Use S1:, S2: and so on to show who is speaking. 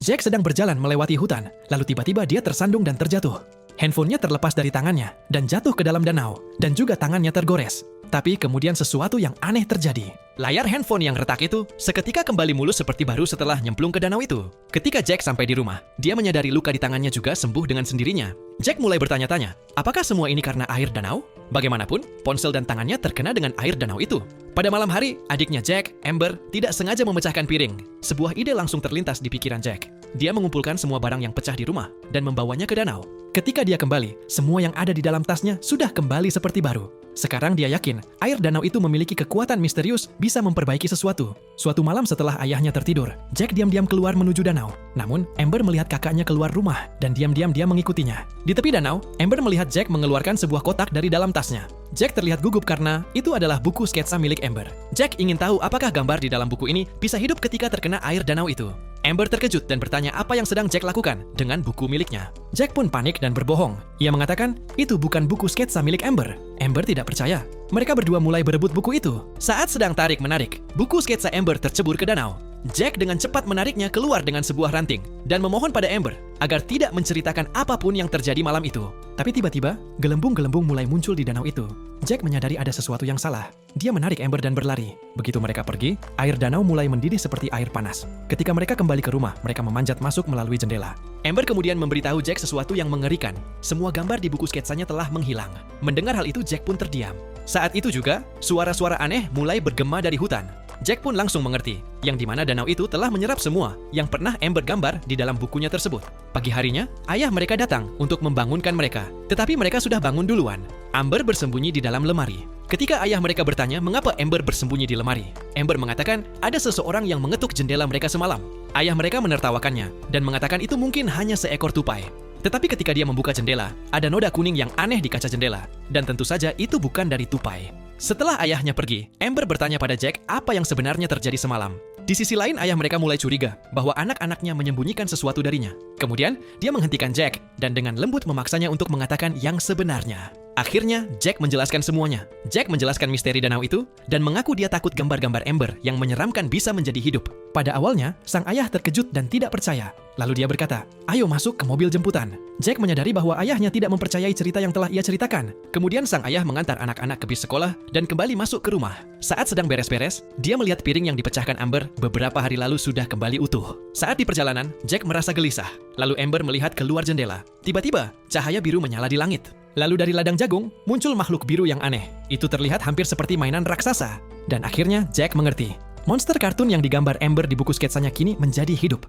S1: Jack sedang berjalan melewati hutan, lalu tiba-tiba dia tersandung dan terjatuh. Handphonenya terlepas dari tangannya dan jatuh ke dalam danau, dan juga tangannya tergores. Tapi kemudian sesuatu yang aneh terjadi. Layar handphone yang retak itu seketika kembali mulus seperti baru setelah nyemplung ke danau itu. Ketika Jack sampai di rumah, dia menyadari luka di tangannya juga sembuh dengan sendirinya. Jack mulai bertanya-tanya, apakah semua ini karena air danau? Bagaimanapun, ponsel dan tangannya terkena dengan air danau itu. Pada malam hari, adiknya Jack, Amber, tidak sengaja memecahkan piring. Sebuah ide langsung terlintas di pikiran Jack. Dia mengumpulkan semua barang yang pecah di rumah dan membawanya ke danau. Ketika dia kembali, semua yang ada di dalam tasnya sudah kembali seperti baru. Sekarang dia yakin, air danau itu memiliki kekuatan misterius bisa memperbaiki sesuatu. Suatu malam setelah ayahnya tertidur, Jack diam-diam keluar menuju danau. Namun, Amber melihat kakaknya keluar rumah dan diam-diam dia mengikutinya. Di tepi danau, Amber melihat Jack mengeluarkan sebuah kotak dari dalam tasnya. Jack terlihat gugup karena itu adalah buku sketsa milik Amber. Jack ingin tahu apakah gambar di dalam buku ini bisa hidup ketika terkena air danau itu. Amber terkejut dan bertanya apa yang sedang Jack lakukan dengan buku miliknya. Jack pun panik dan berbohong. Ia mengatakan, itu bukan buku sketsa milik Amber. Amber tidak percaya. Mereka berdua mulai berebut buku itu. Saat sedang tarik-menarik, buku sketsa Amber tercebur ke danau. Jack dengan cepat menariknya keluar dengan sebuah ranting dan memohon pada Amber agar tidak menceritakan apapun yang terjadi malam itu. Tapi tiba-tiba, gelembung-gelembung mulai muncul di danau itu. Jack menyadari ada sesuatu yang salah. Dia menarik Amber dan berlari. Begitu mereka pergi, air danau mulai mendidih seperti air panas. Ketika mereka kembali ke rumah, mereka memanjat masuk melalui jendela. Amber kemudian memberitahu Jack sesuatu yang mengerikan. Semua gambar di buku sketsanya telah menghilang. Mendengar hal itu, Jack pun terdiam. Saat itu juga, suara-suara aneh mulai bergema dari hutan. Jack pun langsung mengerti, yang dimana danau itu telah menyerap semua yang pernah Amber gambar di dalam bukunya tersebut. Pagi harinya, ayah mereka datang untuk membangunkan mereka, tetapi mereka sudah bangun duluan. Amber bersembunyi di dalam lemari. Ketika ayah mereka bertanya mengapa Amber bersembunyi di lemari, Amber mengatakan ada seseorang yang mengetuk jendela mereka semalam. Ayah mereka menertawakannya dan mengatakan itu mungkin hanya seekor tupai. Tetapi ketika dia membuka jendela, ada noda kuning yang aneh di kaca jendela, dan tentu saja itu bukan dari tupai. Setelah ayahnya pergi, Amber bertanya pada Jack apa yang sebenarnya terjadi semalam. Di sisi lain, ayah mereka mulai curiga bahwa anak-anaknya menyembunyikan sesuatu darinya. Kemudian, dia menghentikan Jack dan dengan lembut memaksanya untuk mengatakan yang sebenarnya. Akhirnya, Jack menjelaskan semuanya. Jack menjelaskan misteri danau itu dan mengaku dia takut gambar-gambar Amber yang menyeramkan bisa menjadi hidup. Pada awalnya, sang ayah terkejut dan tidak percaya. Lalu dia berkata, "Ayo masuk ke mobil jemputan." Jack menyadari bahwa ayahnya tidak mempercayai cerita yang telah ia ceritakan. Kemudian sang ayah mengantar anak-anak ke bis sekolah dan kembali masuk ke rumah. Saat sedang beres-beres, dia melihat piring yang dipecahkan Amber beberapa hari lalu sudah kembali utuh. Saat di perjalanan, Jack merasa gelisah. Lalu Amber melihat keluar jendela. Tiba-tiba, cahaya biru menyala di langit. Lalu dari ladang jagung, muncul makhluk biru yang aneh. Itu terlihat hampir seperti mainan raksasa. Dan akhirnya Jack mengerti. Monster kartun yang digambar Amber di buku sketsanya kini menjadi hidup.